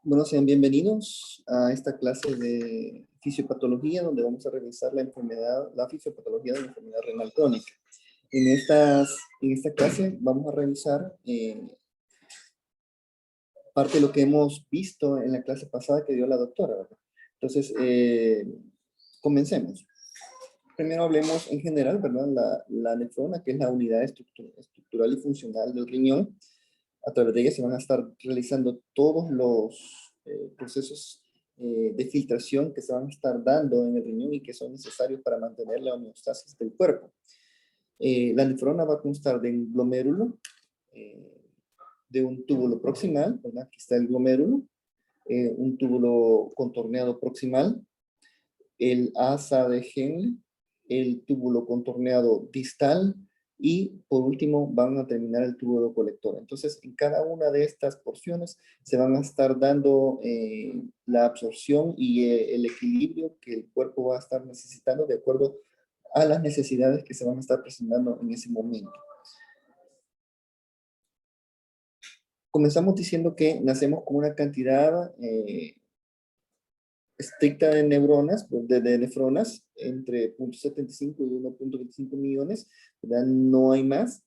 Bueno, sean bienvenidos a esta clase de fisiopatología donde vamos a revisar la fisiopatología de la enfermedad renal crónica. En esta clase vamos a revisar parte de lo que hemos visto en la clase pasada que dio la doctora, ¿verdad? Entonces, comencemos. Primero hablemos en general, ¿verdad? La nefrona, que es la unidad estructural y funcional del riñón. A través de ella se van a estar realizando todos los procesos de filtración que se van a estar dando en el riñón y que son necesarios para mantener la homeostasis del cuerpo. La nefrona va a constar de un glomérulo, de un túbulo proximal, ¿verdad? Aquí está el glomérulo, un túbulo contorneado proximal, el asa de Henle, el túbulo contorneado distal y por último van a terminar el túbulo colector. Entonces en cada una de estas porciones se van a estar dando la absorción y el equilibrio que el cuerpo va a estar necesitando de acuerdo a las necesidades que se van a estar presentando en ese momento. Comenzamos diciendo que nacemos con una cantidad estricta de neuronas, de nefronas, entre 0.75 y 1.25 millones, ¿verdad? No hay más,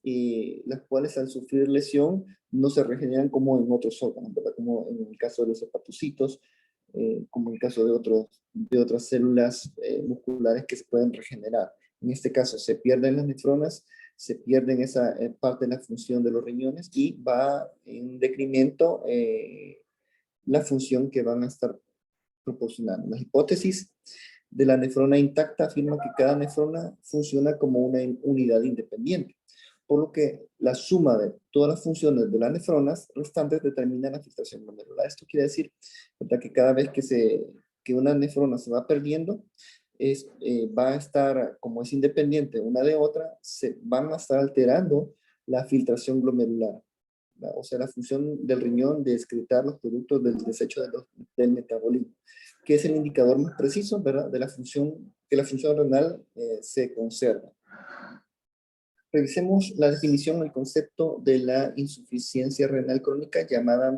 las cuales al sufrir lesión no se regeneran como en otros órganos, ¿verdad? Como en el caso de los hepatocitos, como en el caso de otras células musculares que se pueden regenerar. En este caso se pierden las nefronas, se pierden esa parte de la función de los riñones y va en decremento la función que van a estar proporcionando. La hipótesis de la nefrona intacta afirma que cada nefrona funciona como una unidad independiente, por lo que la suma de todas las funciones de las nefronas restantes determina la filtración glomerular. Esto quiere decir, ¿verdad?, que cada vez que una nefrona se va perdiendo, va a estar, como es independiente una de otra, se van a estar alterando la filtración glomerular. O sea, la función del riñón de excretar los productos del desecho del metabolismo, que es el indicador más preciso, ¿verdad?, de la función, que la función renal se conserva. Revisemos la definición, el concepto de la insuficiencia renal crónica, llamada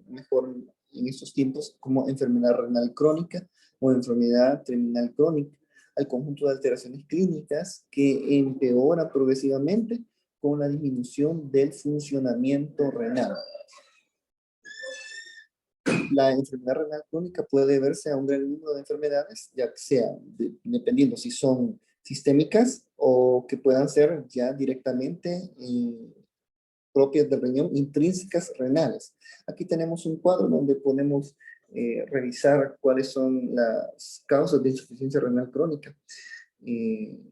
mejor en estos tiempos como enfermedad renal crónica o enfermedad terminal crónica, al conjunto de alteraciones clínicas que empeoran progresivamente con la disminución del funcionamiento renal. La enfermedad renal crónica puede deberse a un gran número de enfermedades, ya sea dependiendo si son sistémicas o que puedan ser ya directamente propias del riñón, intrínsecas renales. Aquí tenemos un cuadro donde podemos revisar cuáles son las causas de insuficiencia renal crónica.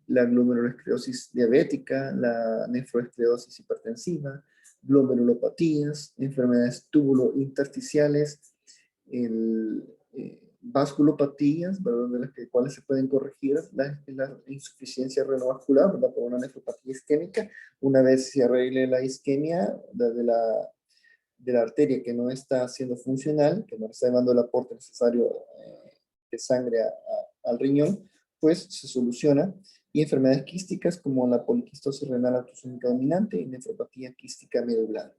La glomerulosclerosis diabética, la nefroesclerosis hipertensiva, glomerulopatías, enfermedades túbulo-intersticiales, vasculopatías, ¿verdad?, de las cuales se pueden corregir la insuficiencia renovascular, ¿verdad?, por una nefropatía isquémica. Una vez se arregle la isquemia de la arteria que no está siendo funcional, que no está llevando el aporte necesario de sangre al riñón, pues se soluciona. Y enfermedades quísticas como la poliquistosis renal autosómica dominante y nefropatía quística medular.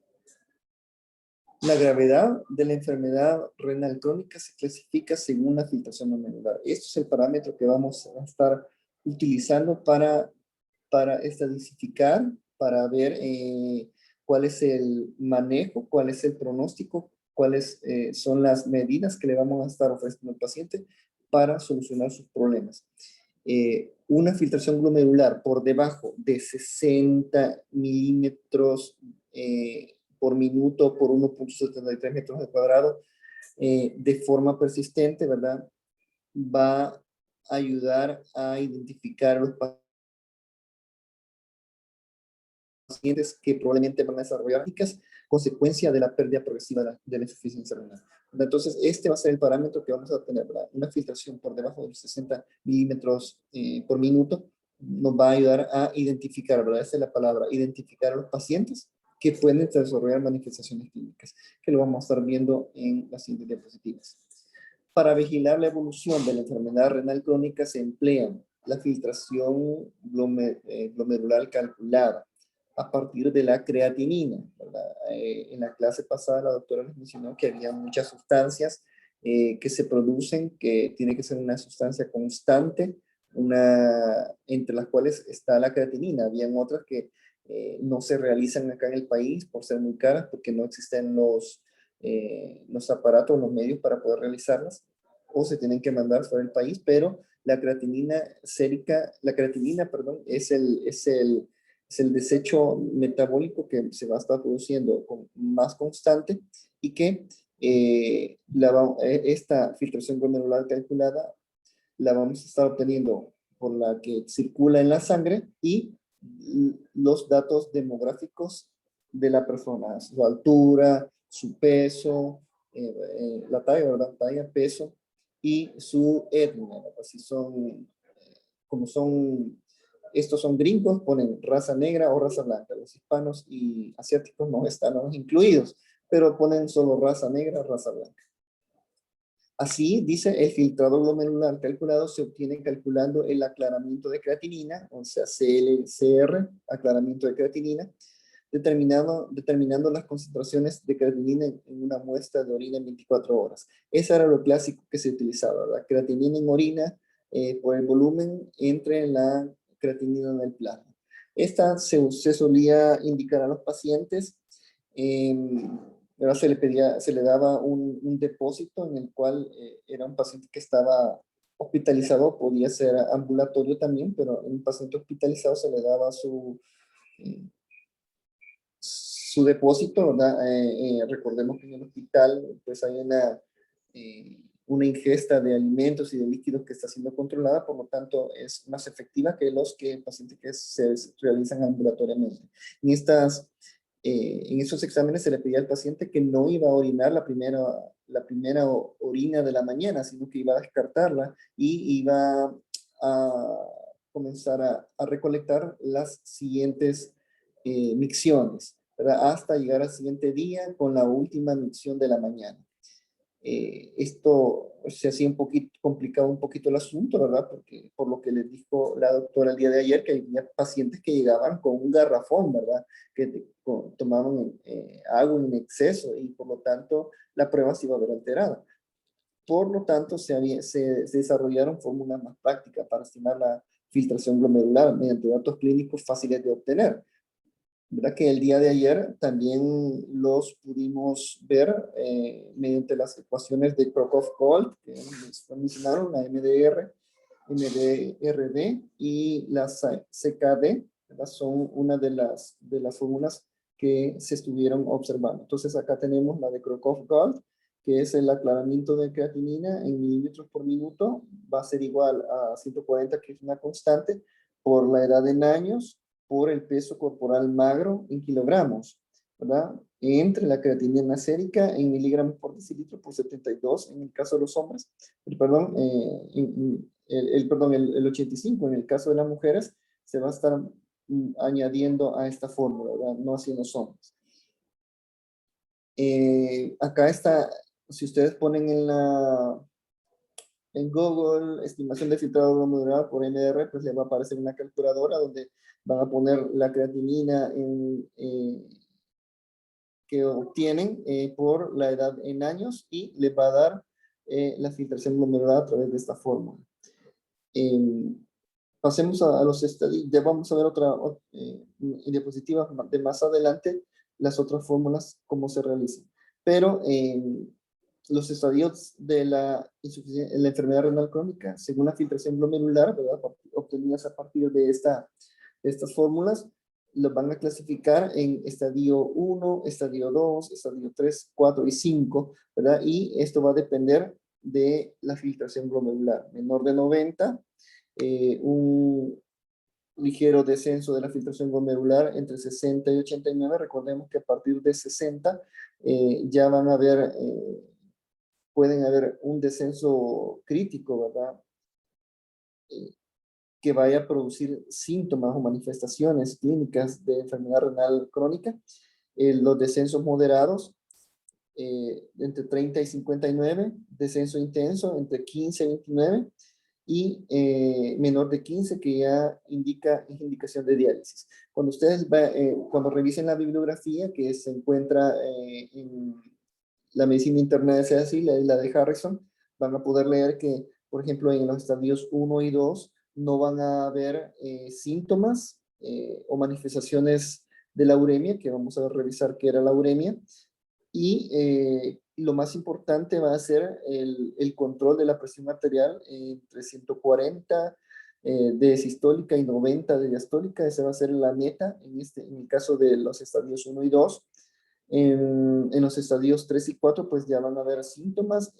La gravedad de la enfermedad renal crónica se clasifica según la filtración glomerular. Este es el parámetro que vamos a estar utilizando para estadística, para ver cuál es el manejo, cuál es el pronóstico, cuáles son las medidas que le vamos a estar ofreciendo al paciente para solucionar sus problemas. Una filtración glomerular por debajo de 60 milímetros por minuto por 1.73 metros al cuadrado de forma persistente, ¿verdad?, va a ayudar a identificar los pacientes que probablemente van a desarrollar consecuencia de la pérdida progresiva de la insuficiencia renal. Entonces, este va a ser el parámetro que vamos a tener, ¿verdad? Una filtración por debajo de los 60 milímetros por minuto nos va a ayudar a identificar, ¿verdad? Esa es la palabra, identificar a los pacientes que pueden desarrollar manifestaciones clínicas, que lo vamos a estar viendo en las siguientes diapositivas. Para vigilar la evolución de la enfermedad renal crónica se emplean la filtración glomerular calculada, a partir de la creatinina, ¿verdad? En la clase pasada la doctora les mencionó que había muchas sustancias que se producen, que tiene que ser una sustancia constante, entre las cuales está la creatinina. Habían otras que no se realizan acá en el país por ser muy caras, porque no existen los aparatos, los medios para poder realizarlas, o se tienen que mandar fuera del país, pero la creatinina sérica, la creatinina, perdón, es el desecho metabólico que se va a estar produciendo más constante y que esta filtración glomerular calculada la vamos a estar obteniendo por la que circula en la sangre y los datos demográficos de la persona, su altura, su peso, la talla, ¿verdad? Talla, peso y su etnia. Así son, como son, estos son gringos, ponen raza negra o raza blanca. Los hispanos y asiáticos no están incluidos, pero ponen solo raza negra, raza blanca. Así, dice, el filtrado glomerular calculado se obtiene calculando el aclaramiento de creatinina, o sea, CLCR, aclaramiento de creatinina, determinando las concentraciones de creatinina en una muestra de orina en 24 horas. Ese era lo clásico que se utilizaba, la creatinina en orina por el volumen entre la creatinina en el plasma. Esta se solía indicar a los pacientes, se le daba un depósito en el cual era un paciente que estaba hospitalizado, podía ser ambulatorio también, pero en un paciente hospitalizado se le daba eh, su depósito, ¿verdad? Recordemos que en el hospital pues hay una ingesta de alimentos y de líquidos que está siendo controlada, por lo tanto es más efectiva que los pacientes que se realizan ambulatoriamente. En esos exámenes se le pedía al paciente que no iba a orinar la primera orina de la mañana, sino que iba a descartarla y iba a comenzar a recolectar las siguientes micciones, ¿verdad? Hasta llegar al siguiente día con la última micción de la mañana. Esto se hacía un poquito complicado, un poquito el asunto, ¿verdad? Porque por lo que les dijo la doctora el día de ayer, que había pacientes que llegaban con un garrafón, ¿verdad? Que tomaban agua en exceso y por lo tanto la prueba se iba a ver alterada. Por lo tanto, se desarrollaron fórmulas más prácticas para estimar la filtración glomerular mediante datos clínicos fáciles de obtener. ¿Verdad? Que el día de ayer también los pudimos ver mediante las ecuaciones de Crocroft-Gault, que mencionaron, la MDR, MDRD y la CKD, ¿verdad? Son una de las fórmulas que se estuvieron observando. Entonces acá tenemos la de Crocroft-Gault, que es el aclaramiento de creatinina en mililitros por minuto, va a ser igual a 140, que es una constante, por la edad en años, por el peso corporal magro en kilogramos, ¿verdad? Entre la creatinina sérica en miligramos por decilitro por 72 en el caso de los hombres, perdón, el 85 en el caso de las mujeres, se va a estar añadiendo a esta fórmula, ¿verdad? No así en los hombres. Acá está, si ustedes ponen en Google, estimación de filtrado glomerular por MDR, pues le va a aparecer una calculadora donde van a poner la creatinina que obtienen por la edad en años y les va a dar la filtración glomerular a través de esta fórmula. Pasemos a los estadios. Ya vamos a ver en diapositivas de más adelante las otras fórmulas, cómo se realizan. Pero los estadios de la enfermedad renal crónica, según la filtración glomerular, ¿verdad? Obtenidas a partir de estas fórmulas, los van a clasificar en estadio 1, estadio 2, estadio 3, 4 y 5, ¿verdad? Y esto va a depender de la filtración glomerular. Menor de 90, un ligero descenso de la filtración glomerular entre 60 y 89. Recordemos que a partir de 60 ya van a haber, pueden haber un descenso crítico, ¿verdad? Que vaya a producir síntomas o manifestaciones clínicas de enfermedad renal crónica. Los descensos moderados entre 30 y 59, descenso intenso entre 15 y 29, y menor de 15 que ya es indicación de diálisis. Cuando ustedes cuando revisen la bibliografía que se encuentra en la medicina interna de así, la de Harrison, van a poder leer que, por ejemplo, en los estadios 1 y 2 no van a haber síntomas o manifestaciones de la uremia, que vamos a revisar qué era la uremia, y lo más importante va a ser el control de la presión arterial entre 140 de sistólica y 90 de diastólica. Esa va a ser la meta en el caso de los estadios 1 y 2. En los estadios 3 y 4 pues ya van a haber síntomas.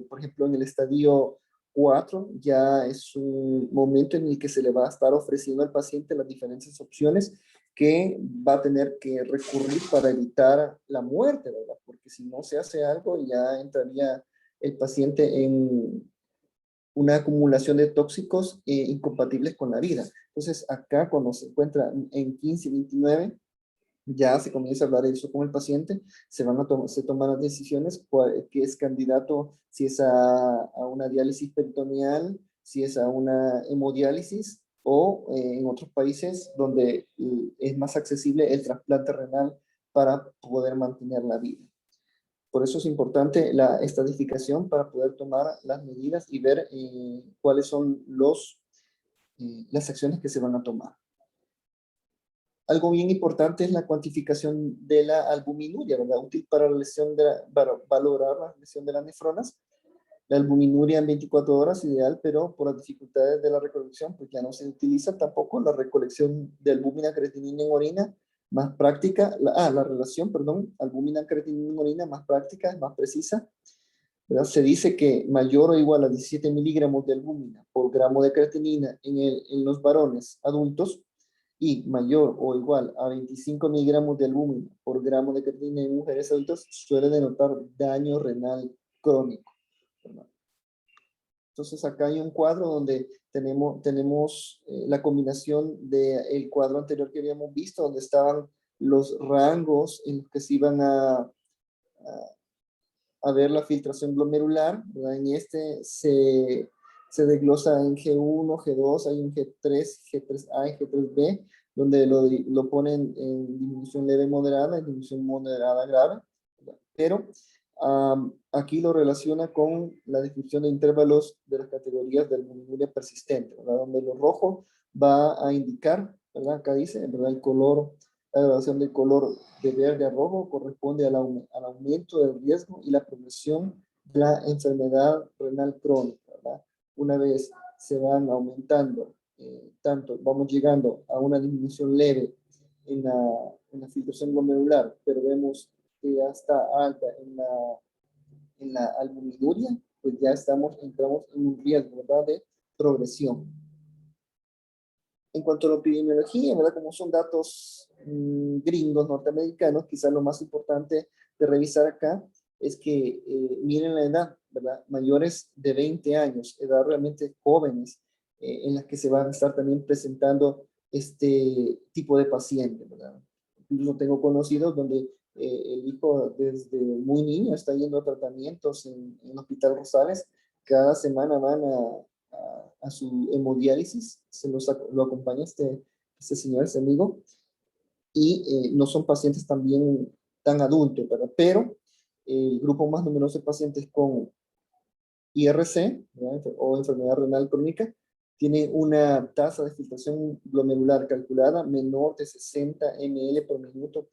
Por ejemplo, en el estadio 4 ya es un momento en el que se le va a estar ofreciendo al paciente las diferentes opciones que va a tener que recurrir para evitar la muerte, ¿verdad? Porque si no se hace algo, ya entraría el paciente en una acumulación de tóxicos incompatibles con la vida. Entonces, acá cuando se encuentra en 15 y 29, ya se comienza a hablar de eso con el paciente, se toman las decisiones, qué es candidato, si es a una diálisis peritoneal, si es a una hemodiálisis, o en otros países donde es más accesible el trasplante renal para poder mantener la vida. Por eso es importante la estadificación para poder tomar las medidas y ver cuáles son las acciones que se van a tomar. Algo bien importante es la cuantificación de la albuminuria, ¿verdad? Útil para para valorar la lesión de las nefronas. La albuminuria en 24 horas ideal, pero por las dificultades de la recolección, pues ya no se utiliza tampoco la recolección de albúmina creatinina en orina, más práctica, la relación, perdón, albúmina creatinina en orina, más práctica, más precisa, ¿verdad? Se dice que mayor o igual a 17 miligramos de albúmina por gramo de creatinina en los varones adultos y mayor o igual a 25 miligramos de albúmina por gramo de creatinina en mujeres adultas suele denotar daño renal crónico, ¿verdad? Entonces acá hay un cuadro donde tenemos la combinación del cuadro anterior que habíamos visto, donde estaban los rangos en los que se iban a ver la filtración glomerular, ¿verdad? En este se desglosa en G1, G2, hay un G3, G3A y G3B, donde lo ponen en disminución leve moderada, en disminución moderada grave, ¿verdad? Pero aquí lo relaciona con la descripción de intervalos de las categorías de albuminuria persistente, ¿verdad? Donde lo rojo va a indicar, ¿verdad? Acá dice, ¿verdad? El color, la graduación del color de verde a rojo corresponde al aumento del riesgo y la progresión de la enfermedad renal crónica, ¿verdad? Una vez se van aumentando, tanto vamos llegando a una disminución leve en la filtración glomerular, pero vemos que ya está alta en la albuminuria, pues ya entramos en un riesgo, ¿verdad? De progresión. En cuanto a la epidemiología, ¿verdad? Como son datos gringos, norteamericanos, quizás lo más importante de revisar acá es que miren la edad, ¿verdad? Mayores de 20 años, edad realmente jóvenes, en las que se van a estar también presentando este tipo de pacientes, ¿verdad? Incluso tengo conocidos donde el hijo desde muy niño está yendo a tratamientos en el Hospital Rosales, cada semana van a su hemodiálisis, lo acompaña este señor, este amigo, y no son pacientes también tan adultos, ¿verdad? Pero el grupo más numeroso de pacientes con IRC, ¿verdad? O enfermedad renal crónica, tiene una tasa de filtración glomerular calculada menor de 60 ml por minuto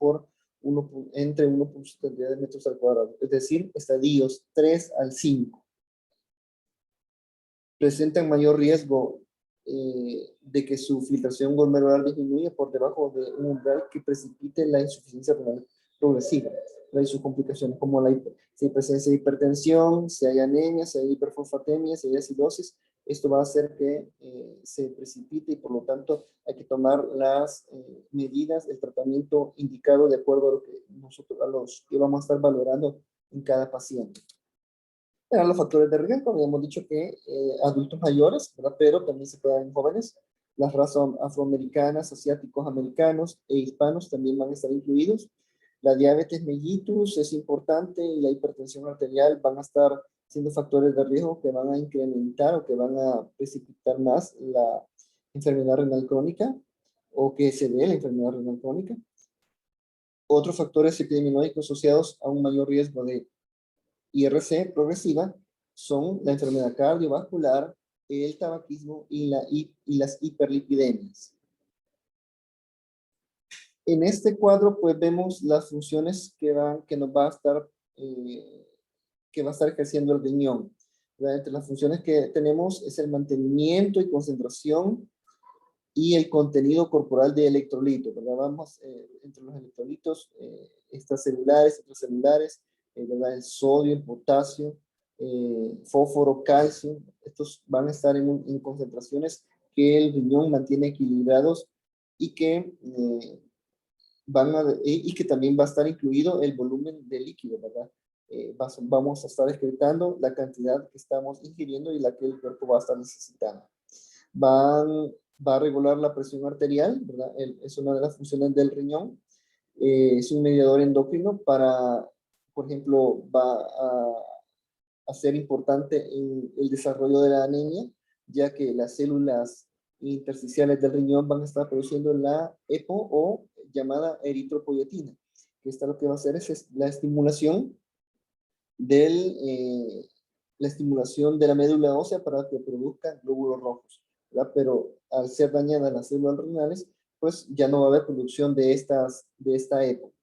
entre 1.70 metros al cuadrado, es decir, estadios 3 al 5. Presentan mayor riesgo de que su filtración glomerular disminuya por debajo de un umbral que precipite la insuficiencia renal progresiva. Hay sus complicaciones como si hay presencia de hipertensión, si hay anemia, si hay hiperfosfatemia, si hay acidosis, esto va a hacer que se precipite y por lo tanto hay que tomar las medidas, el tratamiento indicado de acuerdo a lo que a los que vamos a estar valorando en cada paciente. Eran los factores de riesgo, habíamos dicho que adultos mayores, ¿verdad? Pero también se puede dar en jóvenes. Las razas afroamericanas, asiáticos, americanos e hispanos también van a estar incluidos. La diabetes mellitus es importante y la hipertensión arterial van a estar siendo factores de riesgo que van a incrementar o que van a precipitar más la enfermedad renal crónica o que se dé la enfermedad renal crónica. Otros factores epidemiológicos asociados a un mayor riesgo de IRC progresiva son la enfermedad cardiovascular, el tabaquismo y las hiperlipidemias. En este cuadro, pues vemos las funciones que nos va a estar, que va a estar ejerciendo el riñón. Entre las funciones que tenemos es el mantenimiento y concentración y el contenido corporal de electrolitos, ¿verdad? Vamos, entre los electrolitos extracelulares, intracelulares, ¿verdad? El sodio, el potasio, fósforo, calcio, estos van a estar en concentraciones que el riñón mantiene equilibrados y que y que también va a estar incluido el volumen de líquido, ¿verdad? Vamos a estar excretando la cantidad que estamos ingiriendo y la que el cuerpo va a estar necesitando. Va a regular la presión arterial, ¿verdad? Es una de las funciones del riñón. Es un mediador endocrino para, por ejemplo, va a ser importante en el desarrollo de la anemia, ya que las células intersticiales del riñón van a estar produciendo la EPO o llamada eritropoyetina, que esta lo que va a hacer es la estimulación la estimulación de la médula ósea para que produzca glóbulos rojos, ¿verdad? Pero al ser dañadas las células renales, pues ya no va a haber producción de esta EPO,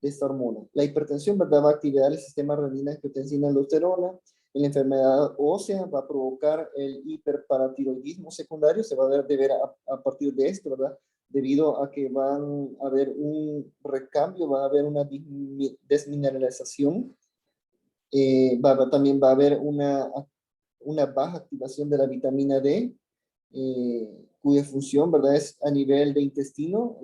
de esta hormona. La hipertensión, ¿verdad? Va a activar el sistema renina-angiotensina-aldosterona. En la enfermedad ósea va a provocar el hiperparatiroidismo secundario, se va a ver a partir de esto, ¿verdad? Debido a que van a haber un recambio, va a haber una desmineralización. También va a haber una baja activación de la vitamina D, cuya función, ¿verdad?, es a nivel de intestino,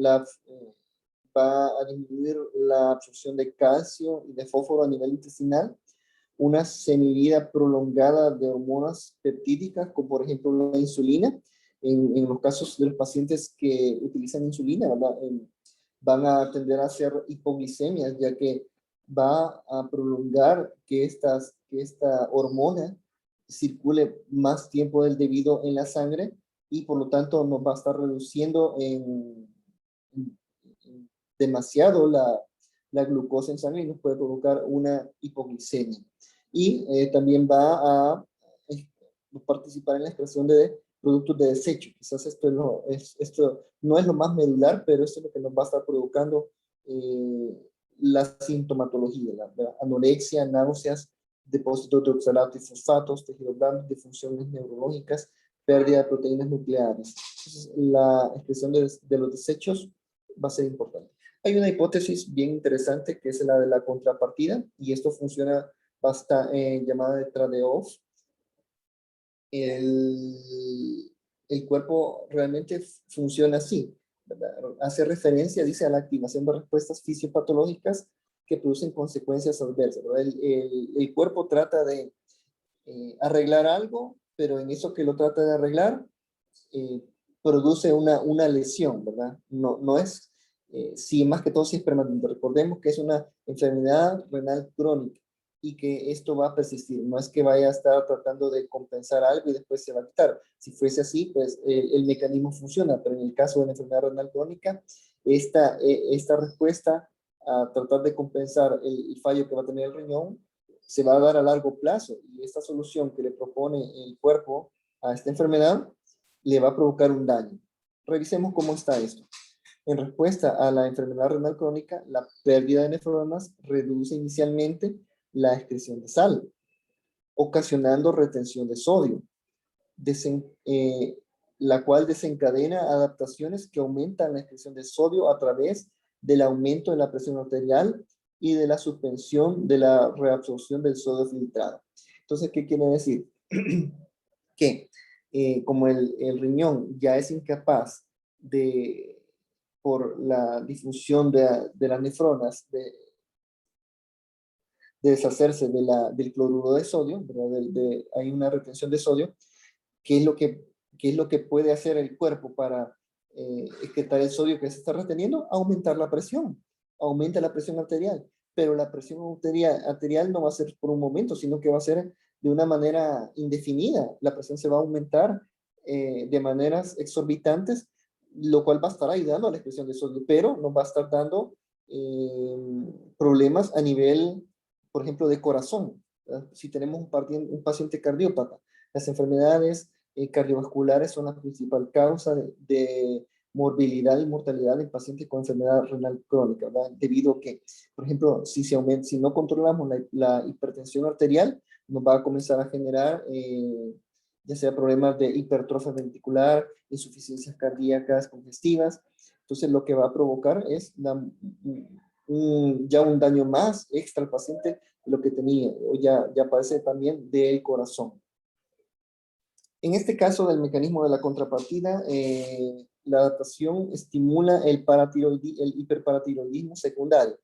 va a disminuir la absorción de calcio y de fósforo a nivel intestinal, una semivida prolongada de hormonas peptídicas, como por ejemplo la insulina, en los casos de los pacientes que utilizan insulina, ¿verdad? Van a tender a hacer hipoglicemias, ya que va a prolongar que esta hormona circule más tiempo del debido en la sangre y por lo tanto nos va a estar reduciendo en demasiado la glucosa en sangre y nos puede provocar una hipoglicemia. Y también va a participar en la extracción de productos de desecho. Quizás esto no es lo más medular, pero esto es lo que nos va a estar provocando la sintomatología, la anorexia, náuseas, depósitos de oxalato y fosfatos, tejidos blandos, disfunciones neurológicas, pérdida de proteínas nucleares. Entonces, la expresión de los desechos va a ser importante. Hay una hipótesis bien interesante que es la de la contrapartida, y esto funciona llamada de Trade-off. El cuerpo realmente funciona así, ¿verdad? Hace referencia, dice, a la activación de respuestas fisiopatológicas que producen consecuencias adversas, ¿verdad? El cuerpo trata de arreglar algo, pero en eso que lo trata de arreglar, produce una lesión, ¿verdad? No es, sí, más que todo si es permanente. Recordemos que es una enfermedad renal crónica y que esto va a persistir. No es que vaya a estar tratando de compensar algo y después se va a quitar. Si fuese así, pues el mecanismo funciona, pero en el caso de la enfermedad renal crónica, esta respuesta a tratar de compensar el fallo que va a tener el riñón se va a dar a largo plazo, y esta solución que le propone el cuerpo a esta enfermedad le va a provocar un daño. Revisemos cómo está esto. En respuesta a la enfermedad renal crónica, la pérdida de nefronas reduce inicialmente la excreción de sal, ocasionando retención de sodio, la cual desencadena adaptaciones que aumentan la excreción de sodio a través del aumento de la presión arterial y de la suspensión de la reabsorción del sodio filtrado. Entonces, ¿qué quiere decir? Que como el riñón ya es incapaz por la difusión de las nefronas, de deshacerse del cloruro de sodio, ¿verdad? Hay una retención de sodio. ¿Qué es lo que puede hacer el cuerpo para excretar el sodio que se está reteniendo? Aumentar la presión, aumenta la presión arterial. pero la presión arterial no va a ser por un momento, sino que va a ser de una manera indefinida. La presión se va a aumentar de maneras exorbitantes, lo cual va a estar ayudando a la expresión de sodio, pero nos va a estar dando problemas a nivel, por ejemplo, de corazón. ¿Verdad? Si tenemos un paciente cardiópata, las enfermedades cardiovasculares son la principal causa de morbilidad y mortalidad en pacientes con enfermedad renal crónica, ¿verdad? Debido a que, por ejemplo, si no controlamos la hipertensión arterial, nos va a comenzar a generar ya sea problemas de hipertrofia ventricular, insuficiencias cardíacas congestivas. Entonces, lo que va a provocar es ya un daño más extra al paciente de lo que tenía, o ya padece también del corazón. En este caso del mecanismo de la contrapartida, la adaptación estimula el hiperparatiroidismo secundario.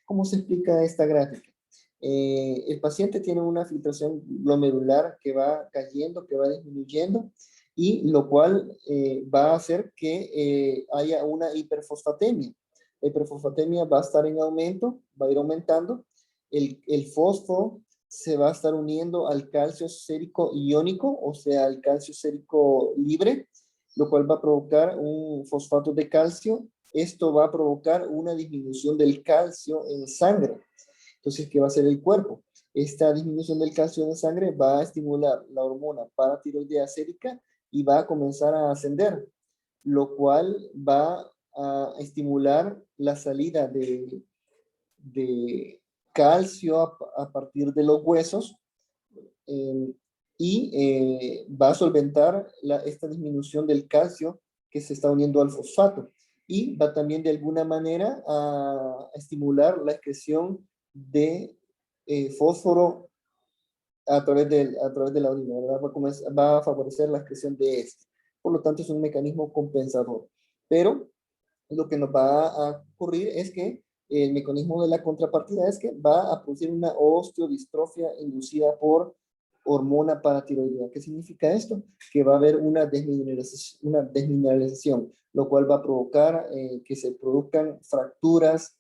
¿Cómo se explica esta gráfica? El paciente tiene una filtración glomerular que va cayendo, que va disminuyendo, y lo cual va a hacer que haya una hiperfosfatemia. La hiperfosfatemia va a estar en aumento, va a ir aumentando. El fósforo se va a estar uniendo al calcio sérico iónico, o sea, al calcio sérico libre, lo cual va a provocar un fosfato de calcio. Esto va a provocar una disminución del calcio en sangre. Entonces, ¿qué va a hacer el cuerpo? Esta disminución del calcio en la sangre va a estimular la hormona paratiroidea sérica y va a comenzar a ascender, lo cual va a estimular la salida de calcio a partir de los huesos eh, y va a solventar esta disminución del calcio que se está uniendo al fosfato, y va también de alguna manera a estimular la excreción de fósforo a través de la orina, ¿verdad? Va a favorecer la excreción de este. Por lo tanto, es un mecanismo compensador. Pero lo que nos va a ocurrir es que el mecanismo de la contrapartida es que va a producir una osteodistrofia inducida por hormona paratiroidea. ¿Qué significa esto? Que va a haber una desmineralización, lo cual va a provocar que se produzcan fracturas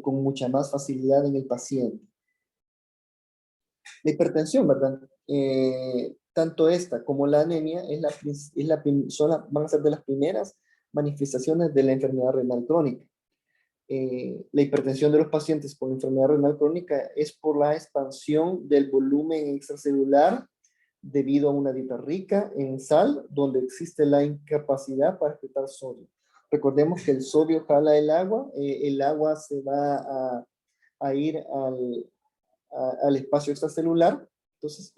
con mucha más facilidad en el paciente. La hipertensión, ¿verdad? Tanto esta como la anemia van a ser de las primeras manifestaciones de la enfermedad renal crónica. La hipertensión de los pacientes con enfermedad renal crónica es por la expansión del volumen extracelular debido a una dieta rica en sal, donde existe la incapacidad para excretar sodio. Recordemos que el sodio jala el agua se va a ir al espacio extracelular. Entonces,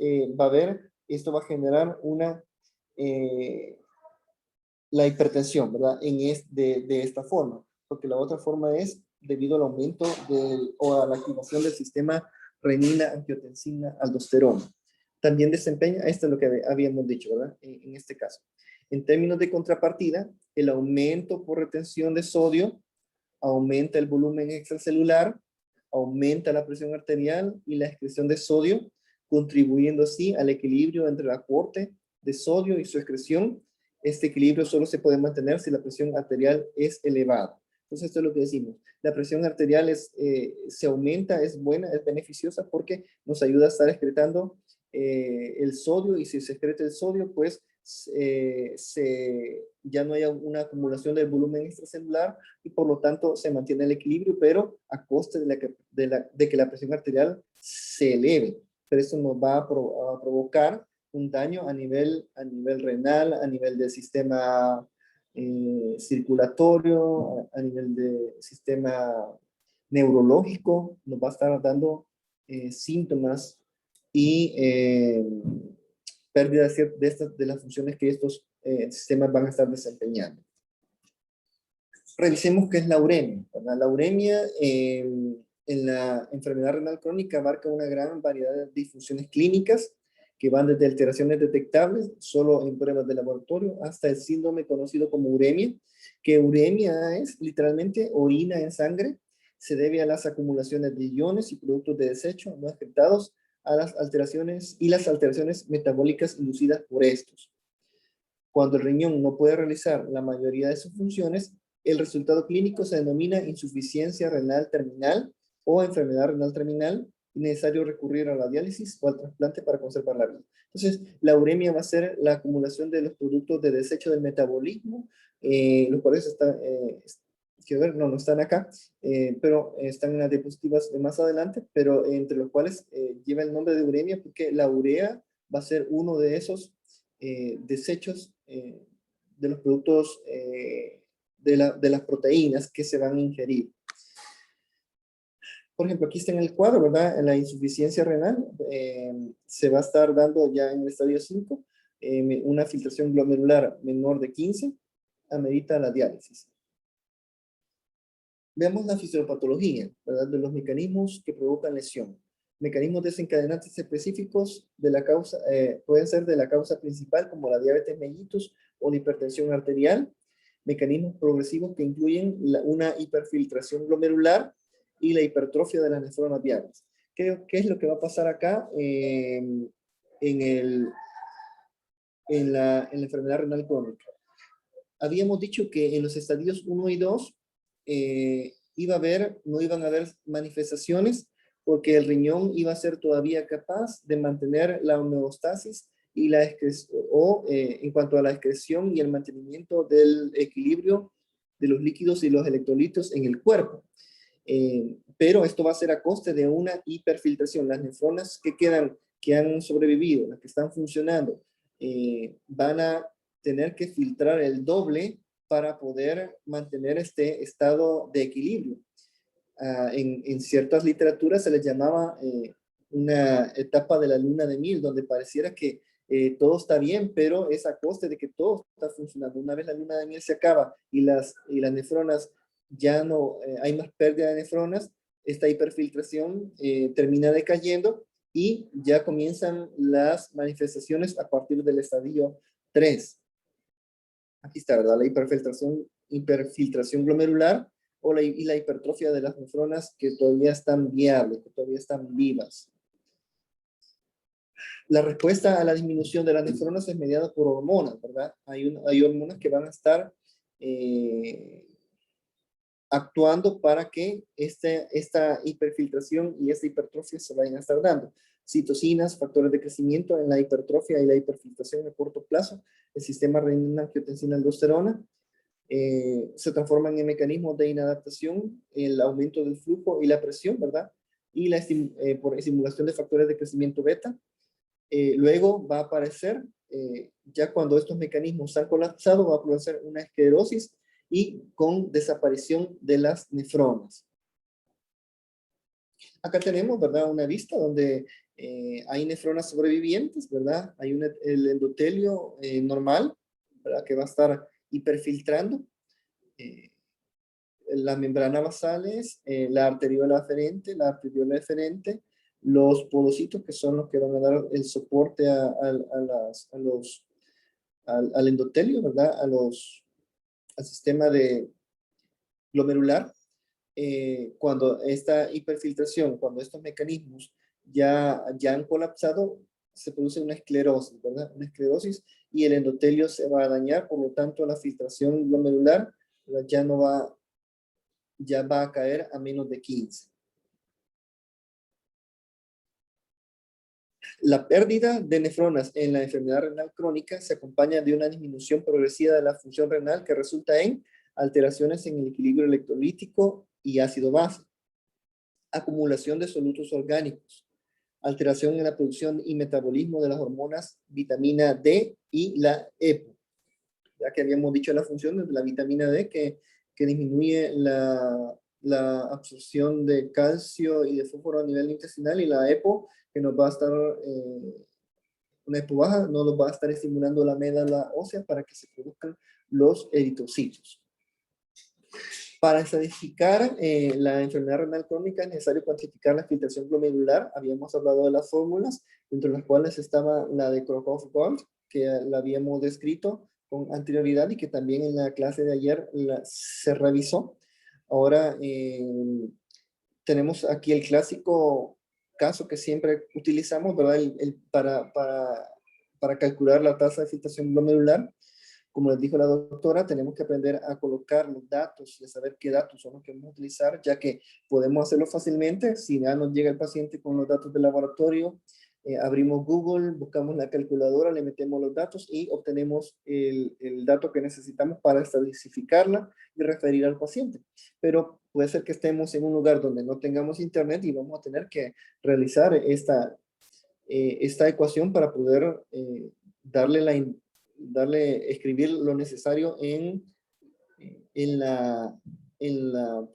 esto va a generar la hipertensión, ¿verdad? De esta forma, porque la otra forma es debido al aumento o a la activación del sistema renina, angiotensina, aldosterona. También desempeña, esto es lo que habíamos dicho, ¿verdad? En este caso. En términos de contrapartida, el aumento por retención de sodio aumenta el volumen extracelular, aumenta la presión arterial y la excreción de sodio, contribuyendo así al equilibrio entre el aporte de sodio y su excreción. Este equilibrio solo se puede mantener si la presión arterial es elevada. Entonces, esto es lo que decimos. La presión arterial se aumenta, es buena, es beneficiosa porque nos ayuda a estar excretando el sodio, y si se excreta el sodio, pues ya no hay una acumulación del volumen extracelular y por lo tanto se mantiene el equilibrio, pero a costa de que la presión arterial se eleve. Pero eso nos va a provocar un daño a nivel renal, a nivel del sistema circulatorio, a nivel del sistema neurológico. Nos va a estar dando síntomas y pérdida de las funciones que estos sistemas van a estar desempeñando. Revisemos qué es la uremia, ¿verdad? La uremia en la enfermedad renal crónica abarca una gran variedad de disfunciones clínicas que van desde alteraciones detectables solo en pruebas de laboratorio hasta el síndrome conocido como uremia, que uremia es literalmente orina en sangre. Se debe a las acumulaciones de iones y productos de desecho no excretados a las alteraciones metabólicas inducidas por estos. Cuando el riñón no puede realizar la mayoría de sus funciones, el resultado clínico se denomina insuficiencia renal terminal o enfermedad renal terminal, es necesario recurrir a la diálisis o al trasplante para conservar la vida. Entonces, la uremia va a ser la acumulación de los productos de desecho del metabolismo, los cuales están, quiero ver, no están acá, pero están en las diapositivas de más adelante, pero entre los cuales lleva el nombre de uremia porque la urea va a ser uno de esos desechos de los productos de las proteínas que se van a ingerir. Por ejemplo, aquí está en el cuadro, ¿verdad? En la insuficiencia renal se va a estar dando ya en el estadio 5 una filtración glomerular menor de 15, amerita la diálisis. Veamos la fisiopatología, ¿verdad? De los mecanismos que provocan lesión. Mecanismos desencadenantes específicos de la causa, pueden ser de la causa principal como la diabetes mellitus o la hipertensión arterial. Mecanismos progresivos que incluyen una hiperfiltración glomerular y la hipertrofia de las nefronas viables. ¿Qué es lo que va a pasar acá en la enfermedad renal crónica? Habíamos dicho que en los estadios 1 y 2 no iban a haber manifestaciones porque el riñón iba a ser todavía capaz de mantener la homeostasis y la en cuanto a la excreción y el mantenimiento del equilibrio de los líquidos y los electrolitos en el cuerpo. Pero esto va a ser a coste de una hiperfiltración. Las nefronas que han sobrevivido, las que están funcionando, van a tener que filtrar el doble para poder mantener este estado de equilibrio. En ciertas literaturas se les llamaba una etapa de la luna de miel, donde pareciera que todo está bien, pero es a coste de que todo está funcionando. Una vez la luna de miel se acaba y las nefronas ya no hay más pérdida de nefronas, esta hiperfiltración termina decayendo y ya comienzan las manifestaciones a partir del estadio 3. Aquí está, ¿verdad? La hiperfiltración glomerular y la hipertrofia de las nefronas que todavía están viables, que todavía están vivas. La respuesta a la disminución de las nefronas es mediada por hormonas, ¿verdad? Hay hormonas que van a estar actuando para que esta hiperfiltración y esta hipertrofia se vayan a estar dando. Citocinas, factores de crecimiento en la hipertrofia y la hiperfiltración a corto plazo, el sistema renina-angiotensina-aldosterona, se transforman en mecanismos de inadaptación, el aumento del flujo y la presión, ¿verdad? Y por estimulación de factores de crecimiento beta. Luego va a aparecer, ya cuando estos mecanismos han colapsado, va a aparecer una esclerosis y con desaparición de las nefronas. Acá tenemos, ¿verdad? Una vista donde hay nefronas sobrevivientes, ¿verdad? Hay el endotelio normal, ¿verdad? Que va a estar hiperfiltrando. Las membranas basales, la arteriola aferente, la arteriola deferente, los podocitos que son los que van a dar el soporte al endotelio, ¿verdad? Al sistema glomerular. Cuando esta hiperfiltración, cuando estos mecanismos ya han colapsado, se produce una esclerosis, ¿verdad? Una esclerosis y el endotelio se va a dañar, por lo tanto la filtración glomerular ya va a caer a menos de 15. La pérdida de nefronas en la enfermedad renal crónica se acompaña de una disminución progresiva de la función renal que resulta en alteraciones en el equilibrio electrolítico y ácido base, acumulación de solutos orgánicos, alteración en la producción y metabolismo de las hormonas vitamina D y la EPO. Ya que habíamos dicho la función de la vitamina D que disminuye la absorción de calcio y de fósforo a nivel intestinal, y la EPO que nos va a estar, una EPO baja, no nos va a estar estimulando la médula ósea para que se produzcan los eritrocitos. Para estadificar la enfermedad renal crónica es necesario cuantificar la filtración glomerular. Habíamos hablado de las fórmulas, entre las cuales estaba la de Crocroft-Gold, que la habíamos descrito con anterioridad y que también en la clase de ayer se revisó. Ahora tenemos aquí el clásico caso que siempre utilizamos, ¿verdad? Para calcular la tasa de filtración glomerular. Como les dijo la doctora, tenemos que aprender a colocar los datos y a saber qué datos son los que vamos a utilizar, ya que podemos hacerlo fácilmente. Si ya nos llega el paciente con los datos del laboratorio, abrimos Google, buscamos la calculadora, le metemos los datos y obtenemos el dato que necesitamos para estadísticarla y referir al paciente. Pero puede ser que estemos en un lugar donde no tengamos internet y vamos a tener que realizar esta ecuación para poder escribir lo necesario en la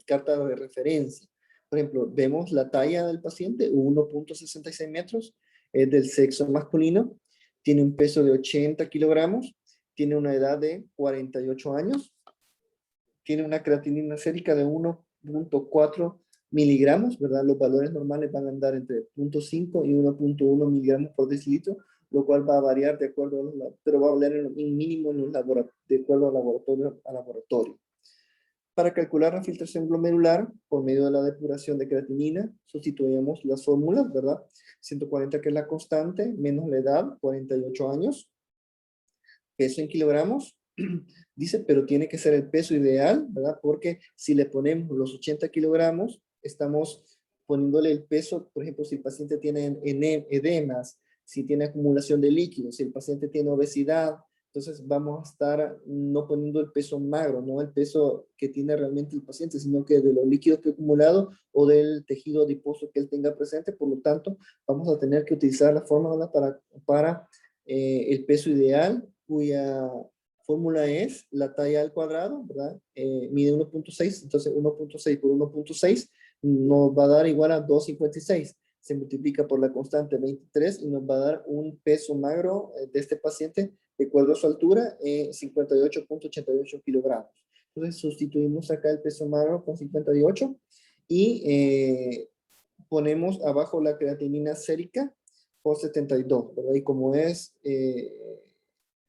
carta de referencia. Por ejemplo, vemos la talla del paciente, 1.66 metros, es del sexo masculino, tiene un peso de 80 kilogramos, tiene una edad de 48 años, tiene una creatinina sérica de 1.4 miligramos, ¿verdad? Los valores normales van a andar entre 0.5 y 1.1 miligramos por decilitro, lo cual va a variar de acuerdo a pero va a variar en mínimo en de acuerdo a laboratorio. Para calcular la filtración glomerular, por medio de la depuración de creatinina, sustituimos las fórmulas, ¿verdad? 140, que es la constante, menos la edad, 48 años. Peso en kilogramos, dice, pero tiene que ser el peso ideal, ¿verdad? Porque si le ponemos los 80 kilogramos, estamos poniéndole el peso, por ejemplo, si el paciente tiene edemas, si tiene acumulación de líquidos, si el paciente tiene obesidad, entonces vamos a estar no poniendo el peso magro, no el peso que tiene realmente el paciente, sino que de los líquidos que ha acumulado o del tejido adiposo que él tenga presente. Por lo tanto, vamos a tener que utilizar la fórmula para el peso ideal, cuya fórmula es la talla al cuadrado, ¿verdad? Mide 1.6, entonces 1.6 por 1.6 nos va a dar igual a 2.56. Se multiplica por la constante 23 y nos va a dar un peso magro de este paciente de acuerdo a su altura, 58.88 kilogramos. Entonces sustituimos acá el peso magro con 58 y ponemos abajo la creatinina sérica por 72, ¿verdad? Y como es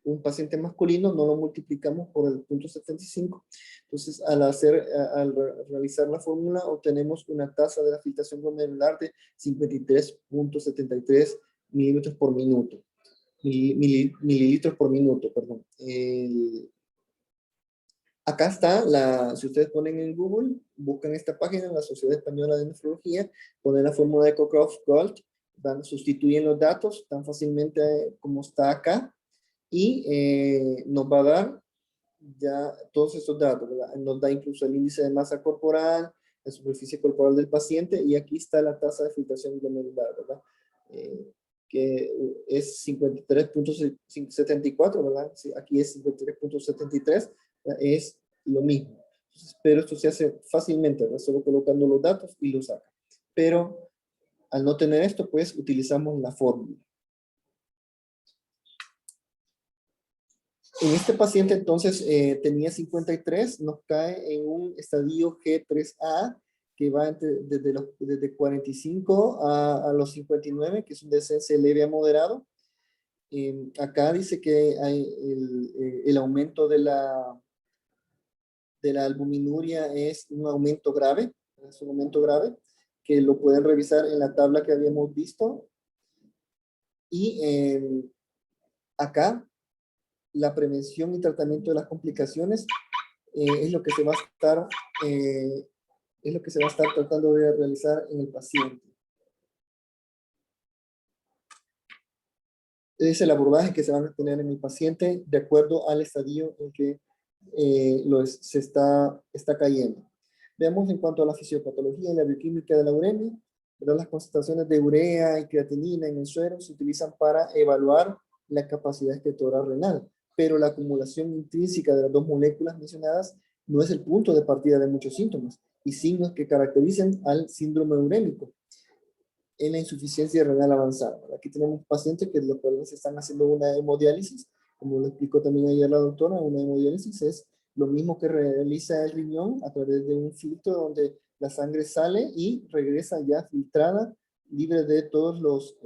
un paciente masculino, no lo multiplicamos por el 0.75. Entonces, al realizar la fórmula, obtenemos una tasa de la filtración glomerular de 53.73 mililitros por minuto. Mililitros por minuto, perdón. Acá está, si ustedes ponen en Google, buscan esta página, la Sociedad Española de Nefrología, ponen la fórmula de Cockcroft-Gault, sustituyen los datos tan fácilmente como está acá, y nos va a dar ya todos estos datos, ¿verdad? Nos da incluso el índice de masa corporal, la superficie corporal del paciente, y aquí está la tasa de filtración glomerular, ¿verdad? Que es 53.74, ¿verdad? Sí, aquí es 53.73, es lo mismo. Entonces, pero esto se hace fácilmente, ¿verdad? Solo colocando los datos y los saca. Pero al no tener esto, pues utilizamos la fórmula. En este paciente entonces tenía 53, nos cae en un estadio G3A que va desde 45 a los 59, que es un descenso leve a moderado. Acá dice que hay el aumento de la albuminuria es un aumento grave, que lo pueden revisar en la tabla que habíamos visto. Y acá la prevención y tratamiento de las complicaciones es lo que se va a estar tratando de realizar en el paciente. Es el abordaje que se van a tener en el paciente de acuerdo al estadio en que se está cayendo. Veamos en cuanto a la fisiopatología y la bioquímica de la uremia. Las concentraciones de urea y creatinina en el suero se utilizan para evaluar la capacidad excretora renal, pero la acumulación intrínseca de las dos moléculas mencionadas no es el punto de partida de muchos síntomas y signos que caracterizan al síndrome urémico en la insuficiencia renal avanzada. Aquí tenemos pacientes que los cuales están haciendo una hemodiálisis, como lo explicó también ayer la doctora. Una hemodiálisis es lo mismo que realiza el riñón a través de un filtro donde la sangre sale y regresa ya filtrada, libre de todos los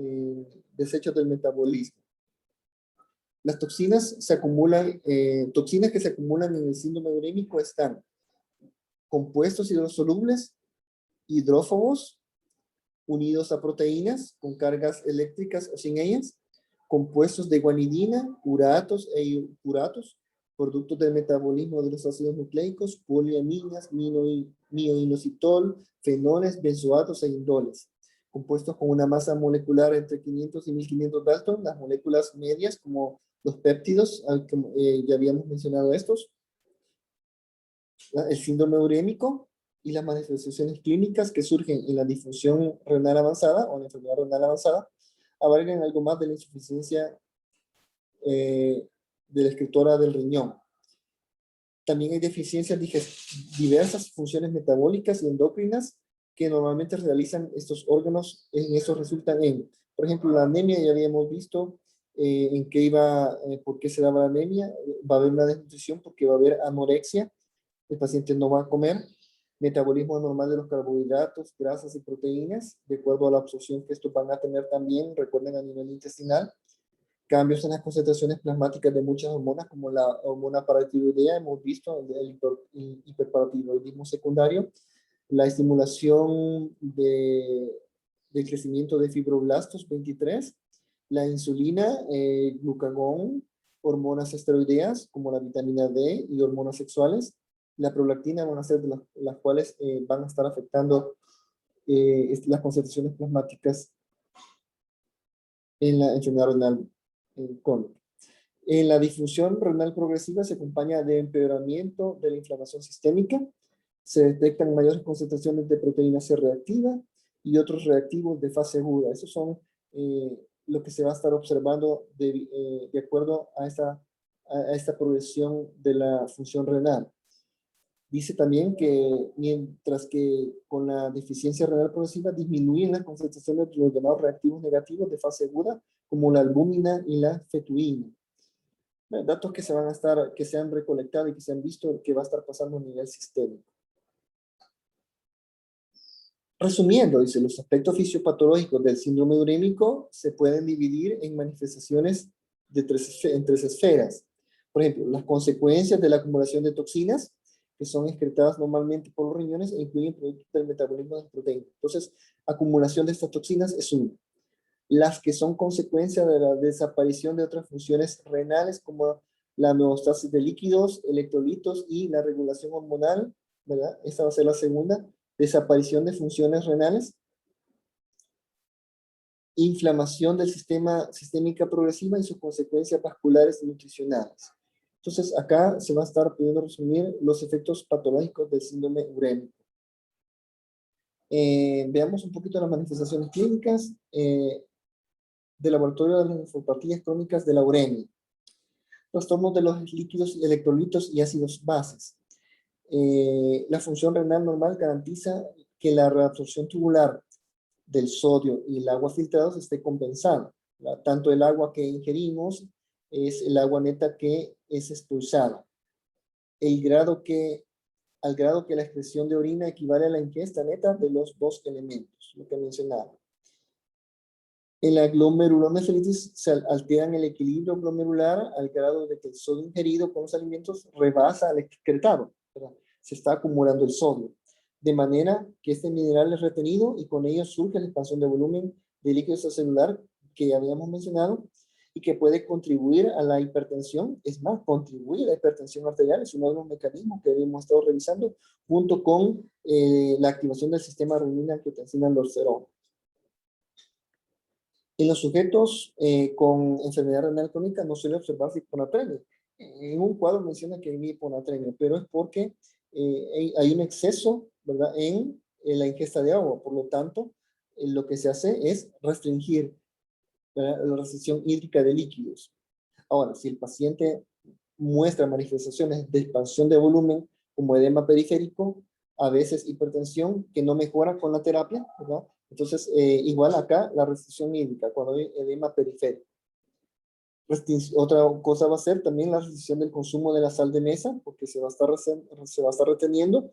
desechos del metabolismo. Las toxinas que se acumulan en el síndrome urémico están compuestos hidrosolubles, hidrófobos, unidos a proteínas con cargas eléctricas o sin ellas, compuestos de guanidina, uratos e uratos, productos del metabolismo de los ácidos nucleicos, poliaminas, mioinositol, fenoles, benzoatos e indoles, compuestos con una masa molecular entre 500 y 1500 Dalton. Las moléculas medias, como los péptidos, ya habíamos mencionado estos, el síndrome urémico y las manifestaciones clínicas que surgen en la disfunción renal avanzada o la enfermedad renal avanzada, abarcan algo más de la insuficiencia de la escritora del riñón. También hay deficiencias diversas funciones metabólicas y endocrinas que normalmente realizan estos órganos. En eso resultan en, por ejemplo, la anemia. Ya habíamos visto en qué iba, por qué se daba la anemia. Va a haber una desnutrición porque va a haber anorexia. El paciente no va a comer. Metabolismo anormal de los carbohidratos, grasas y proteínas, de acuerdo a la absorción que estos van a tener también, recuerden, a nivel intestinal. Cambios en las concentraciones plasmáticas de muchas hormonas, como la hormona paratiroidea, hemos visto el hiperparatiroidismo secundario, la estimulación del crecimiento de fibroblastos 23, la insulina, glucagón, hormonas esteroideas como la vitamina D y hormonas sexuales. La prolactina van a ser de las cuales van a estar afectando las concentraciones plasmáticas en la enfermedad renal crónica. En la disfunción renal progresiva se acompaña de empeoramiento de la inflamación sistémica. Se detectan mayores concentraciones de proteína C reactiva y otros reactivos de fase aguda. Esos son lo que se va a estar observando de acuerdo a esta progresión de la función renal. Dice también que mientras que con la deficiencia renal progresiva disminuyen las concentraciones de los llamados reactivos negativos de fase aguda, como la albúmina y la fetuína. Datos que se han recolectado y que se han visto que va a estar pasando a nivel sistémico. Resumiendo, dice, los aspectos fisiopatológicos del síndrome urémico se pueden dividir en manifestaciones en tres esferas. Por ejemplo, las consecuencias de la acumulación de toxinas, que son excretadas normalmente por los riñones e incluyen productos del metabolismo de las proteínas. Entonces, acumulación de estas toxinas es una. Las que son consecuencia de la desaparición de otras funciones renales, como la homeostasis de líquidos, electrolitos y la regulación hormonal, ¿verdad? Esta va a ser la segunda. Desaparición de funciones renales. Inflamación del sistémica progresiva y sus consecuencias vasculares y nutricionales. Entonces, acá se va a estar pudiendo resumir los efectos patológicos del síndrome urémico. Veamos un poquito las manifestaciones clínicas del laboratorio de las nefropatías crónicas de la uremia. Trastornos de los líquidos, electrolitos y ácidos bases. La función renal normal garantiza que la reabsorción tubular del sodio y el agua filtrados esté compensada. Tanto el agua que ingerimos es el agua neta que es expulsada. Al grado que la excreción de orina equivale a la ingesta neta de los dos elementos, lo que mencionaba. En la glomerulonefritis se alteran el equilibrio glomerular al grado de que el sodio ingerido con los alimentos rebasa al excretado, ¿verdad? Se está acumulando el sodio, de manera que este mineral es retenido y con ello surge la expansión de volumen de líquido extracelular que ya habíamos mencionado y que puede contribuir a la hipertensión. Es más, contribuye a la hipertensión arterial, es uno de los mecanismos que hemos estado revisando junto con la activación del sistema renina-angiotensina-aldosterona. En los sujetos con enfermedad renal crónica no suele observarse hiponatremia. En un cuadro menciona que hay hiponatremia, pero es porque hay un exceso, ¿verdad?, en la ingesta de agua. Por lo tanto, lo que se hace es restringir, ¿verdad?, la restricción hídrica de líquidos. Ahora, si el paciente muestra manifestaciones de expansión de volumen, como edema periférico, a veces hipertensión, que no mejora con la terapia, ¿verdad? Entonces, igual acá, la restricción hídrica, cuando hay edema periférico. Otra cosa va a ser también la restricción del consumo de la sal de mesa, porque se va a estar reteniendo.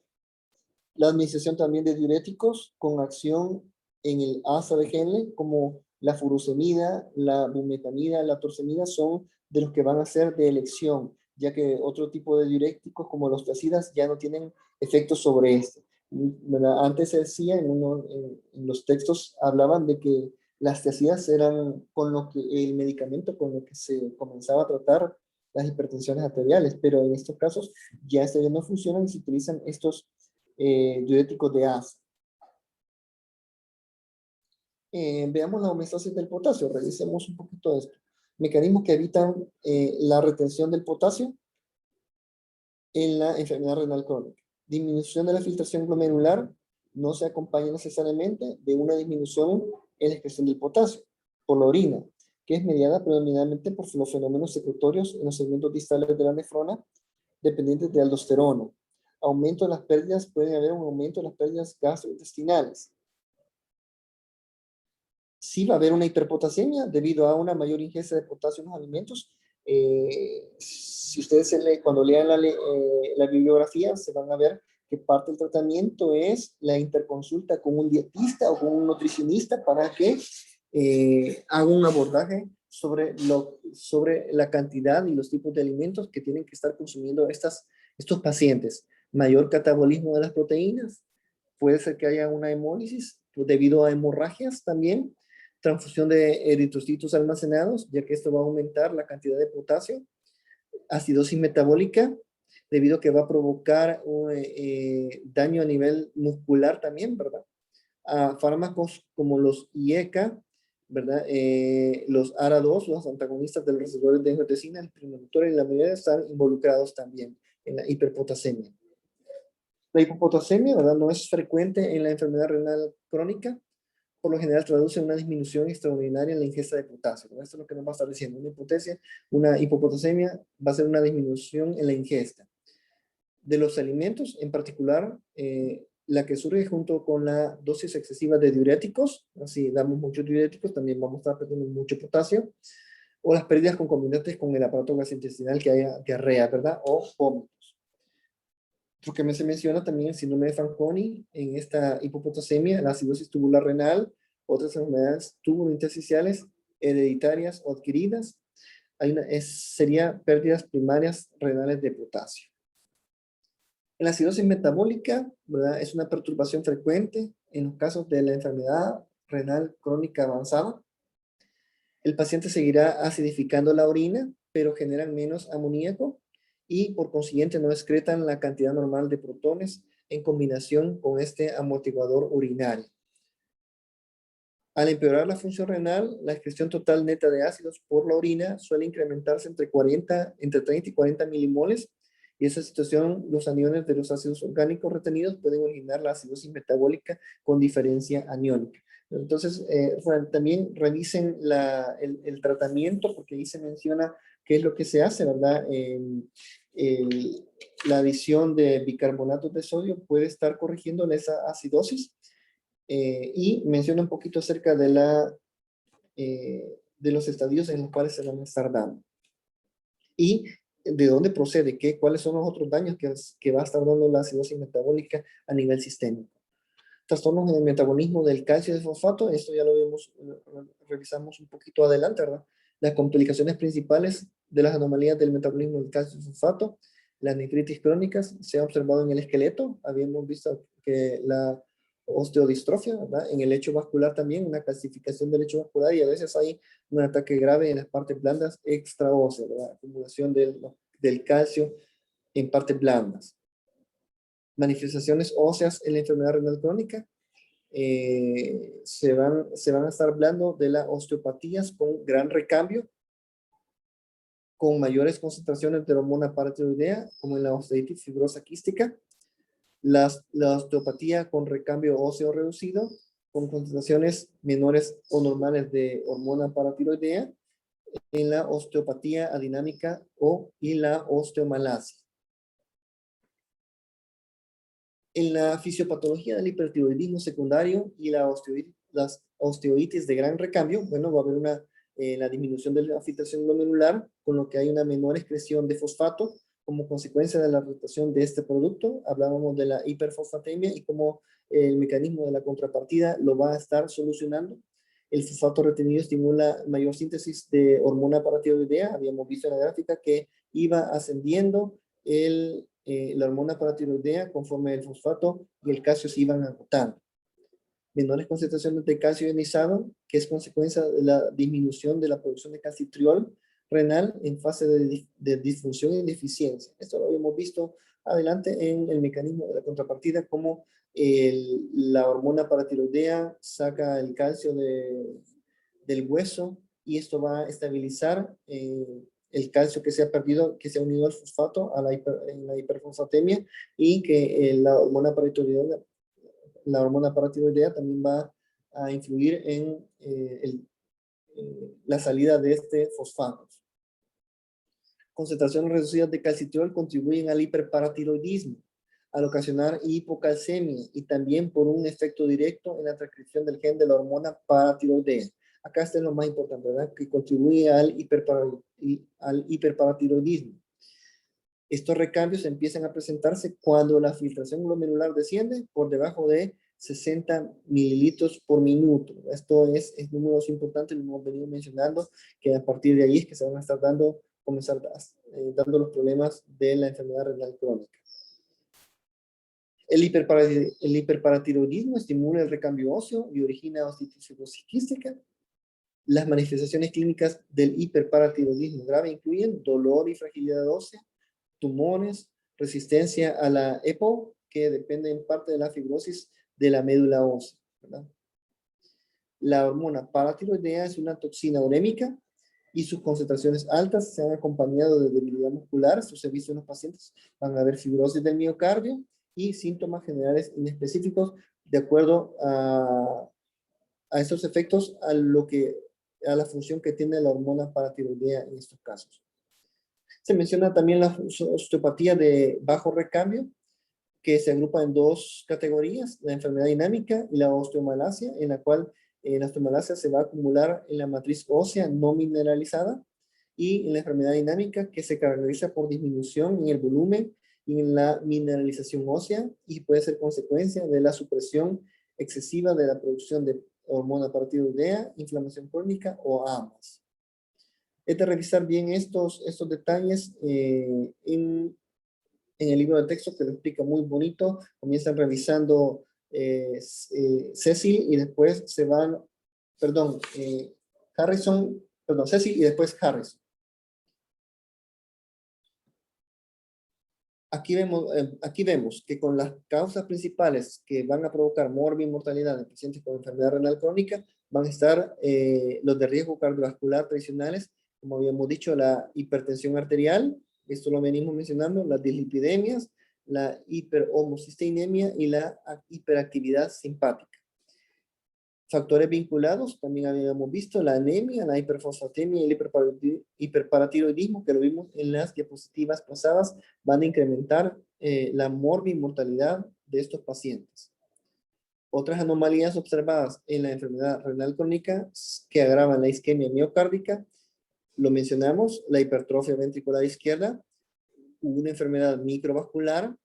La administración también de diuréticos con acción en el asa de Henle, como la furosemida, la bumetanida, la torsemida, son de los que van a ser de elección, ya que otro tipo de diuréticos como los tiacidas ya no tienen efectos sobre este. Antes se decía, en los textos hablaban de que las tiacidas eran con lo que el medicamento con lo que se comenzaba a tratar las hipertensiones arteriales, pero en estos casos ya no funcionan y se utilizan estos diuréticos de ASA. Veamos la homeostasis del potasio, revisemos un poquito de esto. Mecanismos que evitan la retención del potasio en la enfermedad renal crónica. Disminución de la filtración glomerular no se acompaña necesariamente de una disminución en la excreción del potasio por la orina, que es mediada predominantemente por los fenómenos secretorios en los segmentos distales de la nefrona dependientes de aldosterona. Aumento de las pérdidas, puede haber un aumento de las pérdidas gastrointestinales. Sí va a haber una hiperpotasemia debido a una mayor ingesta de potasio en los alimentos. Si ustedes cuando lean la bibliografía, se van a ver que parte del tratamiento es la interconsulta con un dietista o con un nutricionista para que haga un abordaje sobre la cantidad y los tipos de alimentos que tienen que estar consumiendo estos pacientes. Mayor catabolismo de las proteínas, puede ser que haya una hemólisis debido a hemorragias también, transfusión de eritrocitos almacenados, ya que esto va a aumentar la cantidad de potasio, acidosis metabólica, debido a que va a provocar daño a nivel muscular también, ¿verdad? A fármacos como los IECA, ¿verdad? Los ARA2, los antagonistas de los receptores de angiotensina, el primotor y la mayoría están involucrados también en la hiperpotasemia. La hipopotasemia, ¿verdad? No es frecuente en la enfermedad renal crónica, por lo general traduce una disminución extraordinaria en la ingesta de potasio. ¿No? Esto es lo que nos va a estar diciendo. Una hipopotasemia va a ser una disminución en la ingesta. De los alimentos, en particular, la que surge junto con la dosis excesiva de diuréticos, así damos muchos diuréticos, también vamos a estar perdiendo mucho potasio, o las pérdidas concomitantes con el aparato gastrointestinal que haya diarrea, ¿verdad? O vómitos. Lo que se menciona también el síndrome de Fanconi en esta hipopotasemia, la acidosis tubular renal, otras enfermedades tubulointersticiales hereditarias o adquiridas, sería pérdidas primarias renales de potasio. La acidosis metabólica, ¿verdad? Es una perturbación frecuente en los casos de la enfermedad renal crónica avanzada. El paciente seguirá acidificando la orina, pero generan menos amoníaco y por consiguiente no excretan la cantidad normal de protones en combinación con este amortiguador urinario. Al empeorar la función renal, la excreción total neta de ácidos por la orina suele incrementarse entre 30 y 40 milimoles, y esa situación, los aniones de los ácidos orgánicos retenidos pueden originar la acidosis metabólica con diferencia aniónica. Entonces, también revisen el tratamiento, porque ahí se menciona qué es lo que se hace, ¿verdad? La adición de bicarbonatos de sodio puede estar corrigiendo esa acidosis. Y menciona un poquito acerca de los estadios en los cuales se van a estar dando. Y de dónde procede, cuáles son los otros daños que va a estar dando la acidosis metabólica a nivel sistémico. Trastornos en el metabolismo del calcio y del fosfato, esto ya lo revisamos un poquito adelante, ¿verdad? Las complicaciones principales de las anomalías del metabolismo del calcio y fosfato, las nefritis crónicas, se ha observado en el esqueleto, habíamos visto que la osteodistrofia, ¿verdad? En el lecho vascular también, una calcificación del lecho vascular, y a veces hay un ataque grave en las partes blandas extraóseas, ¿verdad? Acumulación del calcio en partes blandas. Manifestaciones óseas en la enfermedad renal crónica, se van a estar hablando de las osteopatías con gran recambio, con mayores concentraciones de hormona paratiroidea, como en la osteitis fibrosa quística, la osteopatía con recambio óseo reducido, con concentraciones menores o normales de hormona paratiroidea, en la osteopatía adinámica y la osteomalacia. En la fisiopatología del hipertiroidismo secundario y las osteoitis de gran recambio, bueno, va a haber la disminución de la filtración glomerular, con lo que hay una menor excreción de fosfato como consecuencia de la rotación de este producto. Hablábamos de la hiperfosfatemia y cómo el mecanismo de la contrapartida lo va a estar solucionando. El fosfato retenido estimula mayor síntesis de hormona paratiroidea. Habíamos visto en la gráfica que iba ascendiendo la hormona paratiroidea conforme el fosfato y el calcio se iban agotando. Menores concentraciones de calcio ionizado, que es consecuencia de la disminución de la producción de calcitriol renal en fase de disfunción y deficiencia. Esto lo habíamos visto adelante en el mecanismo de la contrapartida, como la hormona paratiroidea saca el calcio del hueso y esto va a estabilizar el calcio que se ha perdido, que se ha unido al fosfato en la hiperfosfatemia, y que la hormona paratiroidea también va a influir en la salida de este fosfato. Concentraciones reducidas de calcitriol contribuyen al hiperparatiroidismo, al ocasionar hipocalcemia y también por un efecto directo en la transcripción del gen de la hormona paratiroidea. Acá está lo más importante, ¿verdad? Que contribuye al hiperparatiroidismo. Estos recambios empiezan a presentarse cuando la filtración glomerular desciende por debajo de 60 mililitros por minuto. Esto es números importantes, lo hemos venido mencionando, que a partir de ahí es que se van a estar dando los problemas de la enfermedad renal crónica. El hiperparatiroidismo estimula el recambio óseo y origina osteoporosis quística. Las manifestaciones clínicas del hiperparatiroidismo grave incluyen dolor y fragilidad ósea, tumores, resistencia a la EPO, que depende en parte de la fibrosis de la médula ósea, ¿verdad? La hormona paratiroidea es una toxina urémica y sus concentraciones altas se han acompañado de debilidad muscular. Esto se ha visto en los pacientes, van a haber fibrosis del miocardio y síntomas generales inespecíficos de acuerdo a estos efectos, a la función que tiene la hormona paratiroidea en estos casos. Se menciona también la osteopatía de bajo recambio, que se agrupa en dos categorías, la enfermedad dinámica y la osteomalacia, en la cual la osteomalacia se va a acumular en la matriz ósea no mineralizada, y en la enfermedad dinámica, que se caracteriza por disminución en el volumen y en la mineralización ósea, y puede ser consecuencia de la supresión excesiva de la producción de hormona paratiroidea, inflamación crónica o ambas. Es de revisar bien estos detalles en el libro de texto, que lo explica muy bonito. Comienzan revisando Cecil y después se van, Cecil y después Harrison. Aquí vemos que con las causas principales que van a provocar mortalidad en pacientes con enfermedad renal crónica van a estar los de riesgo cardiovascular tradicionales, como habíamos dicho, la hipertensión arterial, esto lo venimos mencionando, las dislipidemias, la hiperhomocisteinemia y la hiperactividad simpática. Factores vinculados, también habíamos visto la anemia, la hiperfosfatemia y el hiperparatiroidismo, que lo vimos en las diapositivas pasadas, van a incrementar la mortalidad de estos pacientes. Otras anomalías observadas en la enfermedad renal crónica que agravan la isquemia miocárdica, lo mencionamos, la hipertrofia ventricular izquierda, una enfermedad microvascular,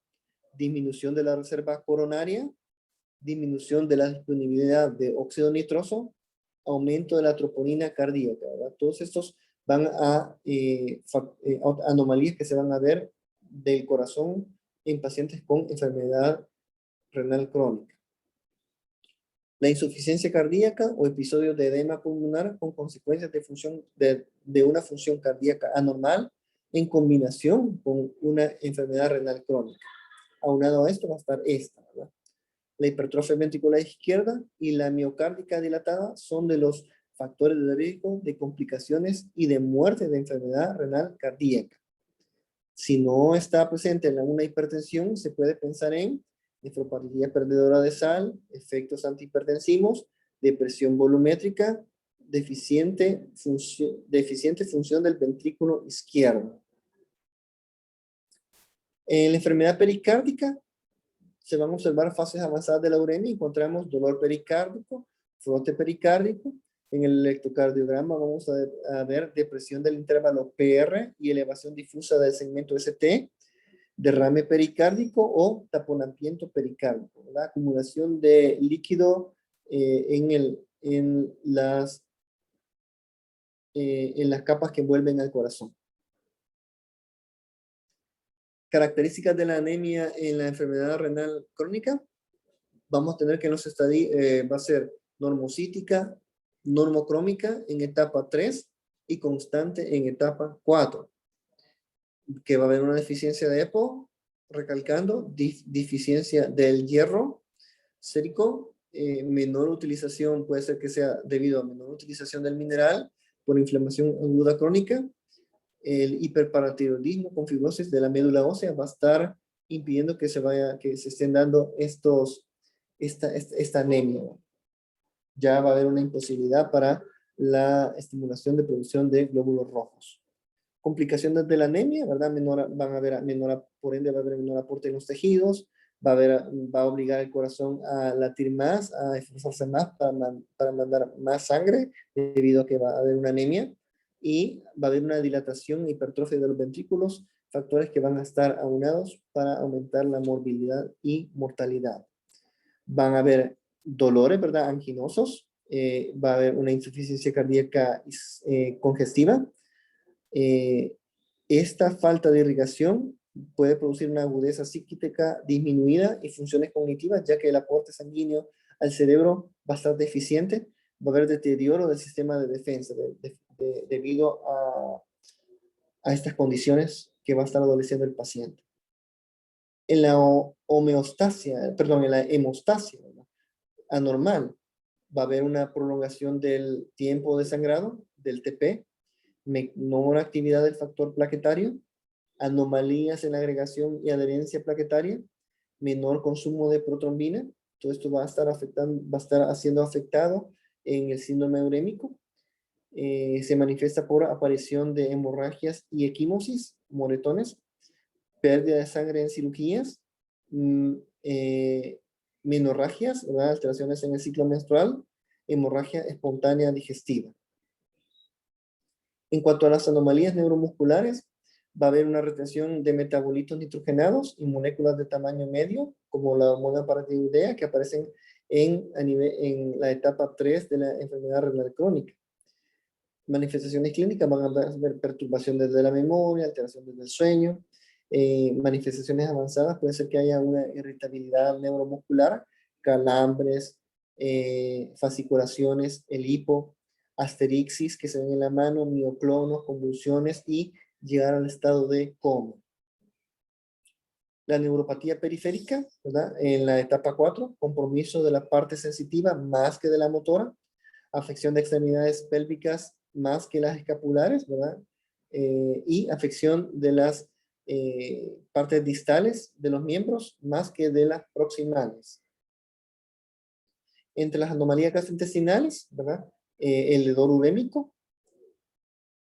disminución de la reserva coronaria, disminución de la disponibilidad de óxido nitroso, aumento de la troponina cardíaca, ¿verdad? Todos estos van a anomalías que se van a ver del corazón en pacientes con enfermedad renal crónica. La insuficiencia cardíaca o episodios de edema pulmonar con consecuencias de una función cardíaca anormal en combinación con una enfermedad renal crónica. Aunado a esto va a estar esta, ¿verdad? La hipertrofia ventricular izquierda y la miocárdica dilatada son de los factores de riesgo de complicaciones y de muerte de enfermedad renal cardíaca. Si no está presente una hipertensión, se puede pensar en nefropatía perdedora de sal, efectos antihipertensivos, depresión volumétrica, deficiente función del ventrículo izquierdo. En la enfermedad pericárdica, se van a observar fases avanzadas de la uremia, encontramos dolor pericárdico, frote pericárdico. En el electrocardiograma vamos a ver depresión del intervalo PR y elevación difusa del segmento ST, derrame pericárdico o taponamiento pericárdico, la acumulación de líquido en las capas que envuelven al corazón. Características de la anemia en la enfermedad renal crónica. Vamos a tener que en los estadios va a ser normocítica, normocrómica en etapa 3, y constante en etapa 4, que va a haber una deficiencia de EPO, recalcando, deficiencia del hierro sérico, menor utilización, puede ser que sea debido a menor utilización del mineral por inflamación aguda crónica. El hiperparatiroidismo con fibrosis de la médula ósea va a estar impidiendo que se estén dando esta anemia. Ya va a haber una imposibilidad para la estimulación de producción de glóbulos rojos. Complicaciones de la anemia, ¿verdad? Por ende va a haber menor aporte en los tejidos, va a obligar el corazón a latir más, a esforzarse más para mandar más sangre, debido a que va a haber una anemia, y va a haber una dilatación e hipertrofia de los ventrículos, factores que van a estar aunados para aumentar la morbilidad y mortalidad. Van a haber dolores, ¿verdad? Anginosos, va a haber una insuficiencia cardíaca congestiva. Esta falta de irrigación puede producir una agudeza psíquica disminuida y funciones cognitivas, ya que el aporte sanguíneo al cerebro va a estar deficiente. Va a haber deterioro del sistema de defensa debido a estas condiciones que va a estar adoleciendo el paciente. En la en la hemostasia, ¿no?, anormal, va a haber una prolongación del tiempo de sangrado, del TP, menor actividad del factor plaquetario, anomalías en la agregación y adherencia plaquetaria, menor consumo de protrombina. Todo esto va a estar siendo afectado en el síndrome urémico. Se manifiesta por aparición de hemorragias y equimosis, moretones, pérdida de sangre en cirugías, menorragias, ¿verdad?, alteraciones en el ciclo menstrual, hemorragia espontánea digestiva. En cuanto a las anomalías neuromusculares, va a haber una retención de metabolitos nitrogenados y moléculas de tamaño medio, como la hormona paratiroidea, que aparecen en la etapa 3 de la enfermedad renal crónica. Manifestaciones clínicas van a haber perturbaciones de la memoria, alteraciones del sueño. Manifestaciones avanzadas puede ser que haya una irritabilidad neuromuscular, calambres, fasciculaciones, el hipo, asterixis que se ven en la mano, mioclonos, convulsiones y llegar al estado de coma. La neuropatía periférica, ¿verdad?, en la etapa 4, compromiso de la parte sensitiva más que de la motora, afección de extremidades pélvicas más que las escapulares, ¿verdad? Y afección de las partes distales de los miembros más que de las proximales. Entre las anomalías gastrointestinales, ¿verdad?, el hedor urémico,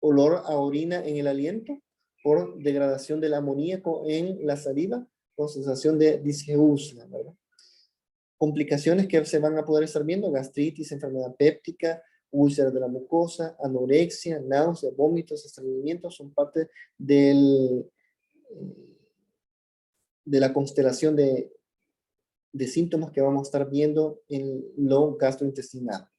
olor a orina en el aliento por degradación del amoníaco en la saliva, con sensación de disgeusia, ¿verdad? Complicaciones que se van a poder estar viendo: gastritis, enfermedad péptica, úlceras de la mucosa, anorexia, náuseas, vómitos, estreñimientos, son parte de la constelación de síntomas que vamos a estar viendo en lo gastrointestinal.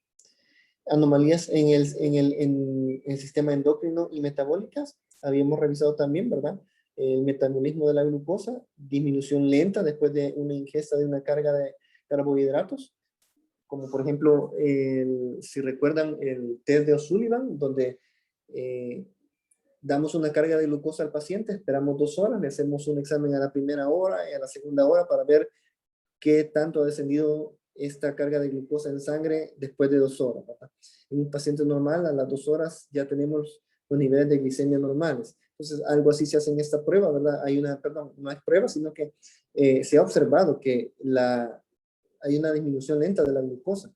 Anomalías en el sistema endocrino y metabólicas, habíamos revisado también, ¿verdad? El metabolismo de la glucosa, disminución lenta después de una ingesta de una carga de carbohidratos, como por ejemplo, si recuerdan el test de O'Sullivan, donde damos una carga de glucosa al paciente, esperamos 2 horas, le hacemos un examen a la primera hora y a la segunda hora para ver qué tanto ha descendido esta carga de glucosa en sangre después de 2 horas, ¿verdad? En un paciente normal, a las 2 horas ya tenemos los niveles de glicemia normales. Entonces, algo así se hace en esta prueba, ¿verdad? No es prueba, sino que se ha observado que hay una disminución lenta de la glucosa.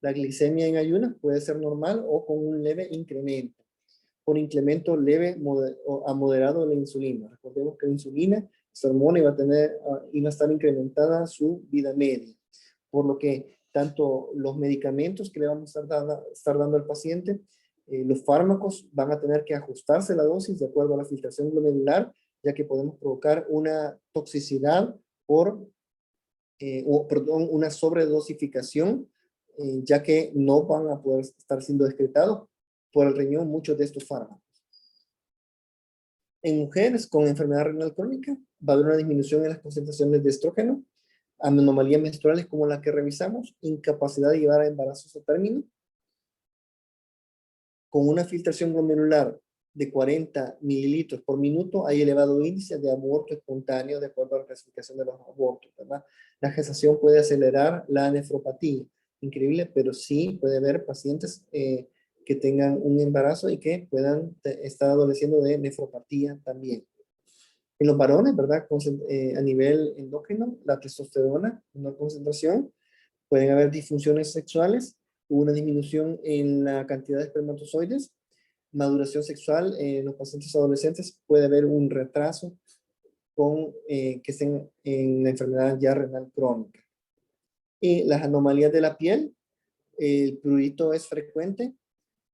La glicemia en ayunas puede ser normal o con un leve incremento. Por incremento leve a moderado de la insulina. Recordemos que la insulina, esta hormona, iba a estar incrementada su vida media. Por lo que tanto los medicamentos que le vamos a estar dando al paciente, los fármacos van a tener que ajustarse la dosis de acuerdo a la filtración glomerular, ya que podemos provocar una toxicidad una sobredosificación, ya que no van a poder estar siendo excretados por el riñón muchos de estos fármacos. En mujeres con enfermedad renal crónica va a haber una disminución en las concentraciones de estrógeno, anomalías menstruales como la que revisamos, incapacidad de llevar a embarazos a término, con una filtración glomerular de 40 mililitros por minuto, hay elevado índice de aborto espontáneo de acuerdo a la clasificación de los abortos, ¿verdad? La gestación puede acelerar la nefropatía, increíble, pero sí puede haber pacientes que tengan un embarazo y que puedan estar adoleciendo de nefropatía también. En los varones, ¿verdad? A nivel endocrino, la testosterona, una concentración, pueden haber disfunciones sexuales, una disminución en la cantidad de espermatozoides, maduración sexual en los pacientes adolescentes, puede haber un retraso que estén en la enfermedad ya renal crónica. Y las anomalías de la piel, el prurito es frecuente.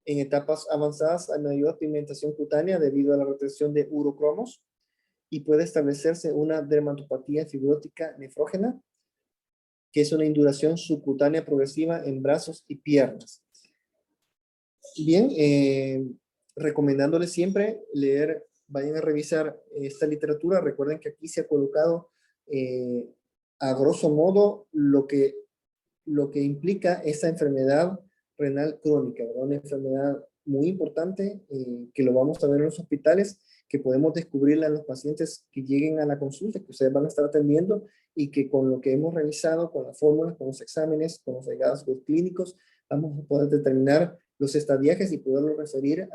En etapas avanzadas hay mayor pigmentación cutánea debido a la retención de urocromos y puede establecerse una dermatopatía fibrótica nefrógena, que es una induración subcutánea progresiva en brazos y piernas. Bien, recomendándoles siempre leer, vayan a revisar esta literatura. Recuerden que aquí se ha colocado a grosso modo lo que implica esta enfermedad renal crónica, ¿verdad? Una enfermedad muy importante que lo vamos a ver en los hospitales, que podemos descubrirla en los pacientes que lleguen a la consulta, que ustedes van a estar atendiendo y que con lo que hemos realizado, con las fórmulas, con los exámenes, con los hallazgos clínicos, vamos a poder determinar los estadiajes y poderlo referir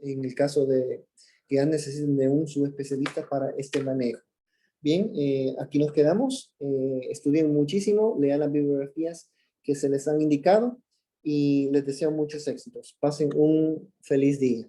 en el caso de que ya necesiten de un subespecialista para este manejo. Bien, aquí nos quedamos. Estudien muchísimo, lean las bibliografías que se les han indicado y les deseo muchos éxitos. Pasen un feliz día.